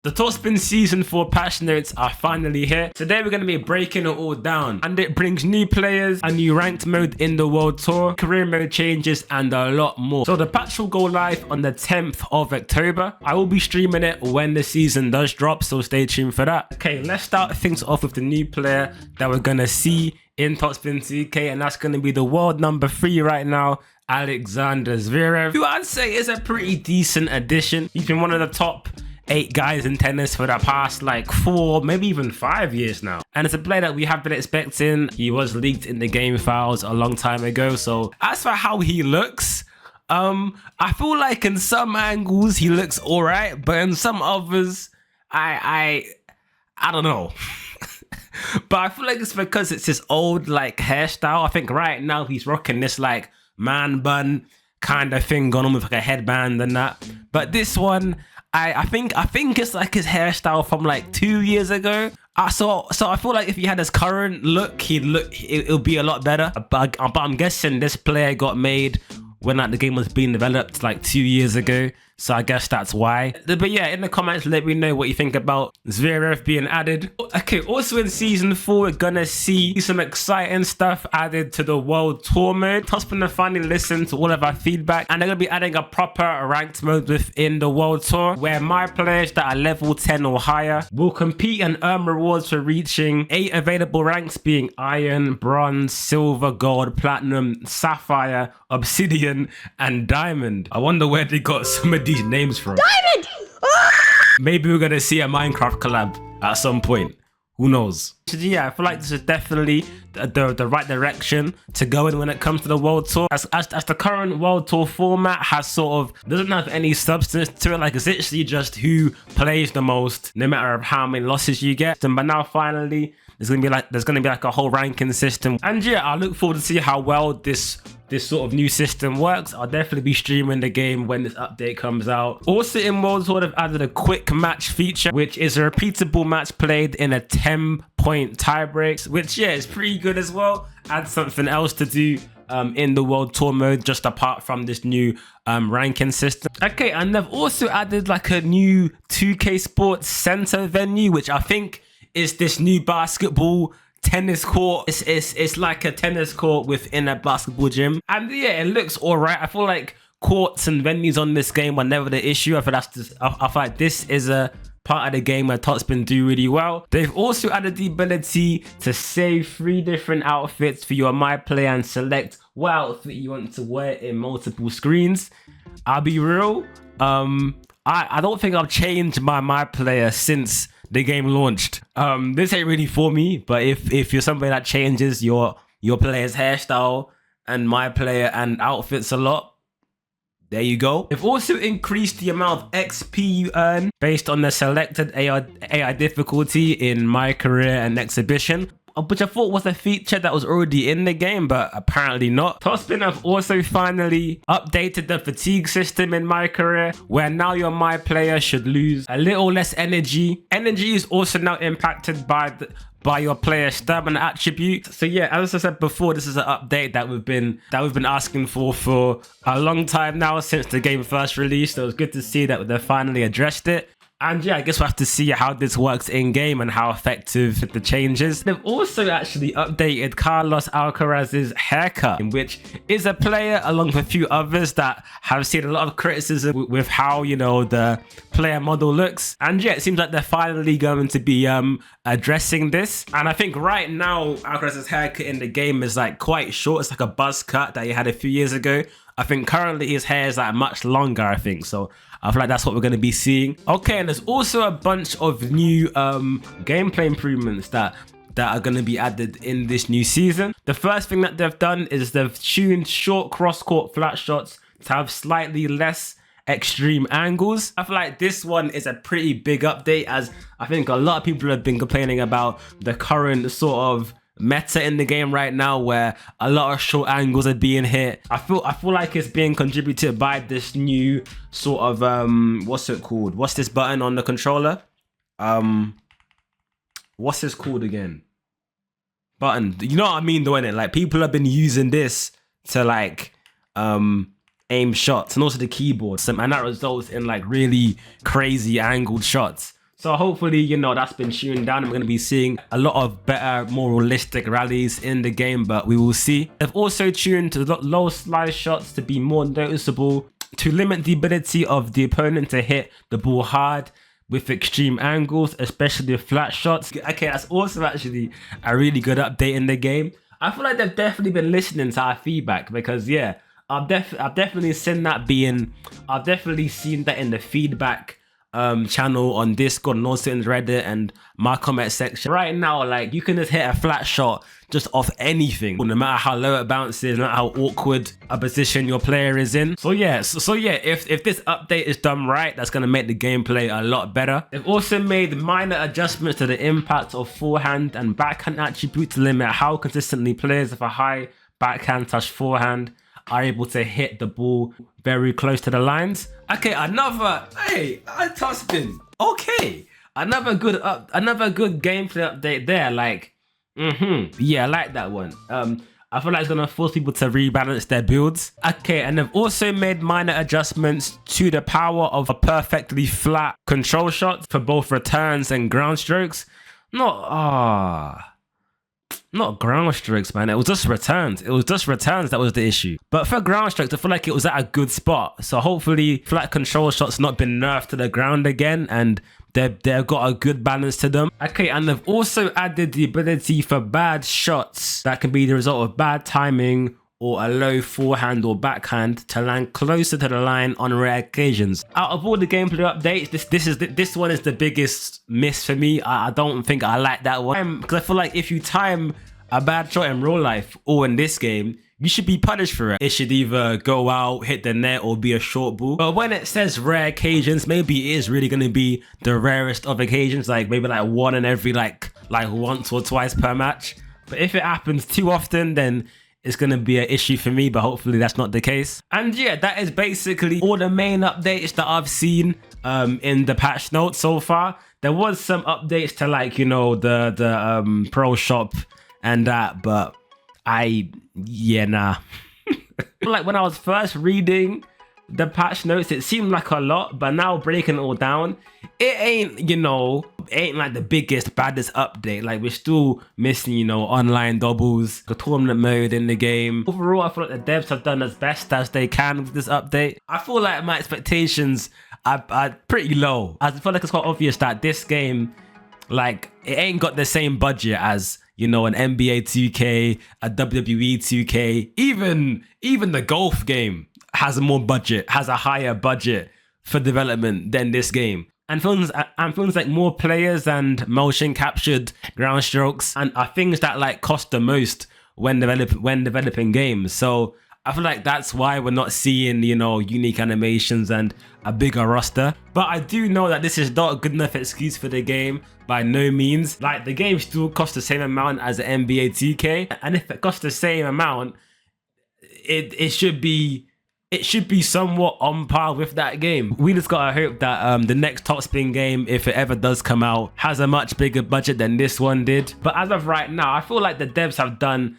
The Topspin Season 4 patch notes are finally here. Today we're going to be breaking it all down, and it brings new players, a new ranked mode in the World Tour, career mode changes, and a lot more. So the patch will go live on the 10th of October. I will be streaming it when the season does drop, so stay tuned for that. Okay, let's start things off with the new player that we're going to see in Topspin 2K, and that's going to be the world number 3 right now, Alexander Zverev, who I'd say is a pretty decent addition. He's been one of the top 8 guys in tennis for the past like 4, maybe even 5 years now. And it's a player that we have been expecting. He was leaked in the game files a long time ago. So as for how he looks, I feel like in some angles he looks all right, but in some others, I don't know. But I feel like it's because it's his old like hairstyle. I think right now he's rocking this like man bun kind of thing going on with like a headband and that. But this one, I think it's like his hairstyle from like 2 years ago. So I feel like if he had his current look, it'll be a lot better. But I'm guessing this player got made when like the game was being developed like 2 years ago. So I guess that's why. But yeah, in the comments, let me know what you think about Zverev being added. Okay, also in Season 4, we're gonna see some exciting stuff added to the World Tour mode. Topspin have finally listened to all of our feedback, and they're gonna be adding a proper ranked mode within the World Tour, where my players that are level 10 or higher will compete and earn rewards for reaching 8 available ranks, being Iron, Bronze, Silver, Gold, Platinum, Sapphire, Obsidian, and Diamond. I wonder where they got some of these names from. Diamond! Maybe we're gonna see a Minecraft collab at some point. Who knows? So yeah, I feel like this is definitely the right direction to go in when it comes to the World Tour. As the current World Tour format has sort of doesn't have any substance to it. Like it's literally just who plays the most, no matter how many losses you get. But now finally, there's gonna be like a whole ranking system. And yeah, I look forward to see how well this sort of new system works. I'll definitely be streaming the game when this update comes out. Also in World Tour, they've added a quick match feature, which is a repeatable match played in a 10-point tiebreak, which yeah, is pretty good as well. Add something else to do in the World Tour mode, just apart from this new ranking system. Okay, and they've also added like a new 2K Sports Center venue, which I think is this new basketball tennis court. It's like a tennis court within a basketball gym, and yeah, it looks all right. I feel like courts and venues on this game were never the issue. I feel like this is a part of the game where Topspin do really well. They've also added the ability to save 3 different outfits for your My Player and select what outfit you want to wear in multiple screens. I'll be real, I don't think I've changed my Player since the game launched. This ain't really for me, but if you're somebody that changes your player's hairstyle and My Player and outfits a lot, there you go. They've also increased the amount of XP you earn based on the selected AI difficulty in My Career and Exhibition, which I thought was a feature that was already in the game, but apparently not. Topspin have also finally updated the fatigue system in My Career, where now your My Player should lose a little less energy. Energy is also now impacted by your player's stamina attribute. So yeah, as I said before, this is an update that we've been asking for a long time now, since the game first released. So it was good to see that they finally addressed it. And yeah, I guess we'll have to see how this works in game and how effective the changes. They've also actually updated Carlos Alcaraz's haircut, which is a player along with a few others that have seen a lot of criticism with how, you know, the player model looks. And yeah, it seems like they're finally going to be addressing this. And I think right now Alcaraz's haircut in the game is like quite short. It's like a buzz cut that he had a few years ago. I think currently his hair is like much longer, I think. So I feel like that's what we're going to be seeing. Okay, and there's also a bunch of new gameplay improvements that are going to be added in this new season. The first thing that they've done is they've tuned short cross-court flat shots to have slightly less extreme angles. I feel like this one is a pretty big update, as I think a lot of people have been complaining about the current sort of meta in the game right now, where a lot of short angles are being hit. I feel like it's being contributed by this new sort of what's it called? What's this button on the controller? What's this called again? Button. You know what I mean, though, innit? Like people have been using this to like aim shots, and also the keyboard, and that results in like really crazy angled shots. So hopefully, you know, that's been tuned down. I'm going to be seeing a lot of better, more realistic rallies in the game, but we will see. They've also tuned to low slide shots to be more noticeable, to limit the ability of the opponent to hit the ball hard with extreme angles, especially with flat shots. Okay, that's also actually a really good update in the game. I feel like they've definitely been listening to our feedback because, yeah, I've definitely seen that I've definitely seen that in the feedback channel on Discord and also in Reddit and my comment section. Right now, like, you can just hit a flat shot just off anything, no matter how low it bounces, no matter how awkward a position your player is in. So yeah, if this update is done right, that's gonna make the gameplay a lot better. They've also made minor adjustments to the impact of forehand and backhand attribute to limit how consistently players with a high backhand touch forehand are able to hit the ball very close to the lines. Okay, Topspin. Okay, another good gameplay update there. Like, yeah, I like that one. I feel like it's gonna force people to rebalance their builds. Okay, and they've also made minor adjustments to the power of a perfectly flat control shot for both returns and ground strokes. Not ground strokes, man. It was just returns. It was just returns that was the issue. But for ground strokes, I feel like it was at a good spot. So hopefully flat control shots not been nerfed to the ground again, and they've got a good balance to them. Okay, and they've also added the ability for bad shots that can be the result of bad timing or a low forehand or backhand to land closer to the line on rare occasions. Out of all the gameplay updates, this one is the biggest miss for me. I don't think I like that one, because I feel like if you time a bad shot in real life or in this game, you should be punished for it. It should either go out, hit the net, or be a short ball. But when it says rare occasions, maybe it is really going to be the rarest of occasions, like maybe like one in every like once or twice per match. But if it happens too often, then it's going to be an issue for me, but hopefully that's not the case. And yeah, that is basically all the main updates that I've seen in the patch notes so far. There was some updates to, like, you know, the pro shop and that, but nah. Like when I was first reading the patch notes, it seemed like a lot, but now breaking it all down, it ain't, you know, ain't like the biggest, baddest update. Like, we're still missing, you know, online doubles, the tournament mode in the game. Overall, I feel like the devs have done as best as they can with this update. I feel like my expectations are pretty low. I feel like it's quite obvious that this game, like, it ain't got the same budget as, you know, an NBA 2K, a WWE 2K, even the golf game has more budget, has a higher budget for development than this game. And films like more players and motion captured ground strokes and are things that like cost the most when developing games. So I feel like that's why we're not seeing, you know, unique animations and a bigger roster. But I do know that this is not a good enough excuse for the game by no means. Like, the game still costs the same amount as the NBA 2K, and if it costs the same amount, it should be somewhat on par with that game. We just gotta hope that the next Topspin game, if it ever does come out, has a much bigger budget than this one did. But as of right now, I feel like the devs have done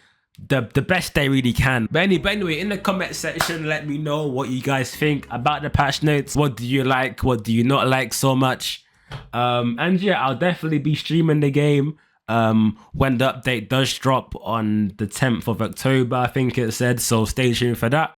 the best they really can. But anyway, in the comment section, let me know what you guys think about the patch notes. What do you like? What do you not like so much? And yeah, I'll definitely be streaming the game when the update does drop on the 10th of October, I think it said. So stay tuned for that.